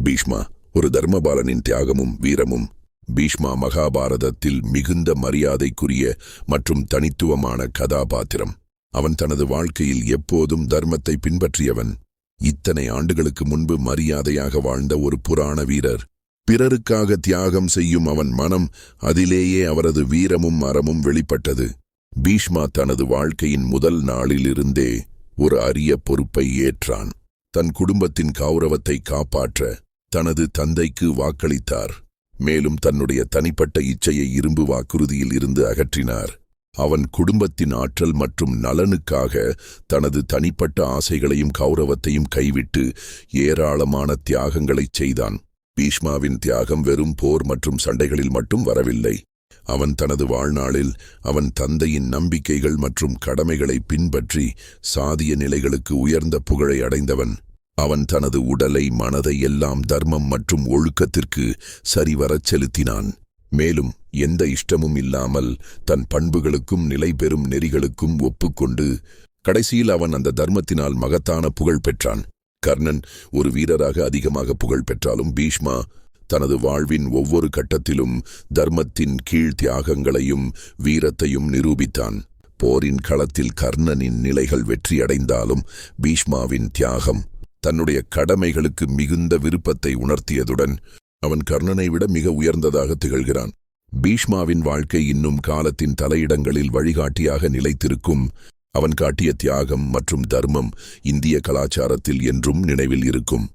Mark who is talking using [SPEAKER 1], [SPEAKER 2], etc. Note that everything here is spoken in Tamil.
[SPEAKER 1] பீஷ்மா ஒரு தர்மபாலனின் தியாகமும் வீரமும். பீஷ்மா மகாபாரதத்தில் மிகுந்த மரியாதைக்குரிய மற்றும் தனித்துவமான கதாபாத்திரம். அவன் தனது வாழ்க்கையில் எப்போதும் தர்மத்தை பின்பற்றியவன். இத்தனை ஆண்டுகளுக்கு முன்பு மரியாதையாக வாழ்ந்த ஒரு புராண வீரர். பிறருக்காக தியாகம் செய்யும் அவன் மனம், அதிலேயே அவரது வீரமும் அறமும் வெளிப்பட்டது. பீஷ்மா தனது வாழ்க்கையின் முதல் நாளிலிருந்தே ஒரு அரிய பொறுப்பை ஏற்றான். தன் குடும்பத்தின் கௌரவத்தை காப்பாற்ற தனது தந்தைக்கு வாக்களித்தார். மேலும் தன்னுடைய தனிப்பட்ட இச்சையை இரும்பு வாக்குறுதியில் இருந்து அகற்றினார். அவன் குடும்பத்தின் ஆற்றல் மற்றும் நலனுக்காக தனது தனிப்பட்ட ஆசைகளையும் கௌரவத்தையும் கைவிட்டு ஏராளமான தியாகங்களைச் செய்தான். பீஷ்மாவின் தியாகம் வெறும் போர் மற்றும் சண்டைகளில் மட்டும் வரவில்லை. அவன் தனது வாழ்நாளில் அவன் தந்தையின் நம்பிக்கைகள் மற்றும் கடமைகளை பின்பற்றி சாதிய நிலைகளுக்கு உயர்ந்த புகழை அடைந்தவன். அவன் தனது உடலை மனதை எல்லாம் தர்மம் மற்றும் ஒழுக்கத்திற்கு சரிவரச் செலுத்தினான். மேலும் எந்த இஷ்டமும் இல்லாமல் தன் பண்புகளுக்கும் நிலை பெறும் நெறிகளுக்கும் ஒப்புக்கொண்டு கடைசியில் அவன் அந்த தர்மத்தினால் மகத்தான புகழ் பெற்றான். கர்ணன் ஒரு வீரராக அதிகமாக புகழ் பெற்றாலும் பீஷ்மா தனது வாழ்வின் ஒவ்வொரு கட்டத்திலும் தர்மத்தின் கீழ் தியாகங்களையும் வீரத்தையும் நிரூபித்தான். போரின் களத்தில் கர்ணனின் நிலைகள் வெற்றியடைந்தாலும் பீஷ்மாவின் தியாகம் தன்னுடைய கடமைகளுக்கு மிகுந்த விருப்பத்தை உணர்த்தியதுடன் அவன் கர்ணனை விட மிக உயர்ந்ததாக திகழ்கிறான். பீஷ்மாவின் வாழ்க்கை இன்னும் காலத்தின் தலையிடங்களில் வழிகாட்டியாக நிலைத்திருக்கும். அவன் காட்டிய தியாகம் மற்றும் தர்மம் இந்திய கலாச்சாரத்தில் என்றும் நினைவில் இருக்கும்.